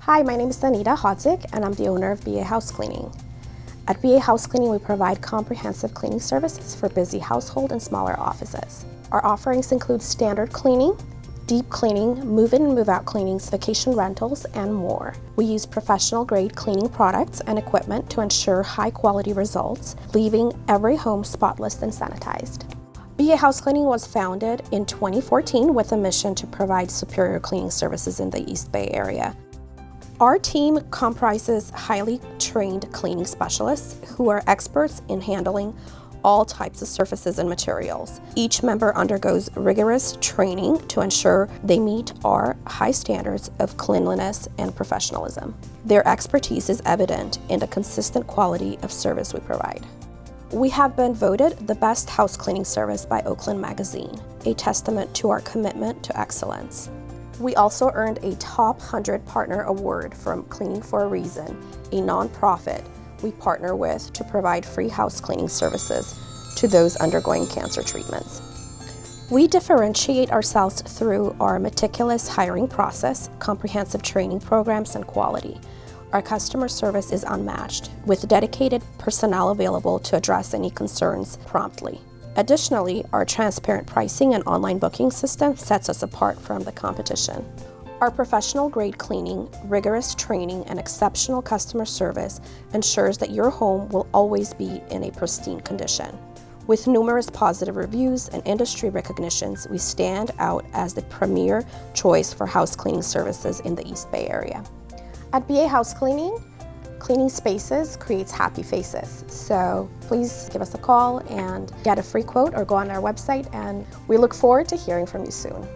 Hi, my name is Anita Hodzik, and I'm the owner of BA House Cleaning. At BA House Cleaning, we provide comprehensive cleaning services for busy household and smaller offices. Our offerings include standard cleaning, deep cleaning, move-in and move-out cleanings, vacation rentals, and more. We use professional-grade cleaning products and equipment to ensure high-quality results, leaving every home spotless and sanitized. BA House Cleaning was founded in 2014 with a mission to provide superior cleaning services in the East Bay area. Our team comprises highly trained cleaning specialists who are experts in handling all types of surfaces and materials. Each member undergoes rigorous training to ensure they meet our high standards of cleanliness and professionalism. Their expertise is evident in the consistent quality of service we provide. We have been voted the best house cleaning service by Oakland Magazine, a testament to our commitment to excellence. We also earned a Top 100 Partner Award from Cleaning for a Reason, a nonprofit we partner with to provide free house cleaning services to those undergoing cancer treatments. We differentiate ourselves through our meticulous hiring process, comprehensive training programs, and quality. Our customer service is unmatched, with dedicated personnel available to address any concerns promptly. Additionally, our transparent pricing and online booking system sets us apart from the competition. Our professional-grade cleaning, rigorous training, and exceptional customer service ensures that your home will always be in a pristine condition. With numerous positive reviews and industry recognitions, we stand out as the premier choice for house cleaning services in the East Bay area. At BA House Cleaning, cleaning spaces creates happy faces. So please give us a call and get a free quote or go on our website, and we look forward to hearing from you soon.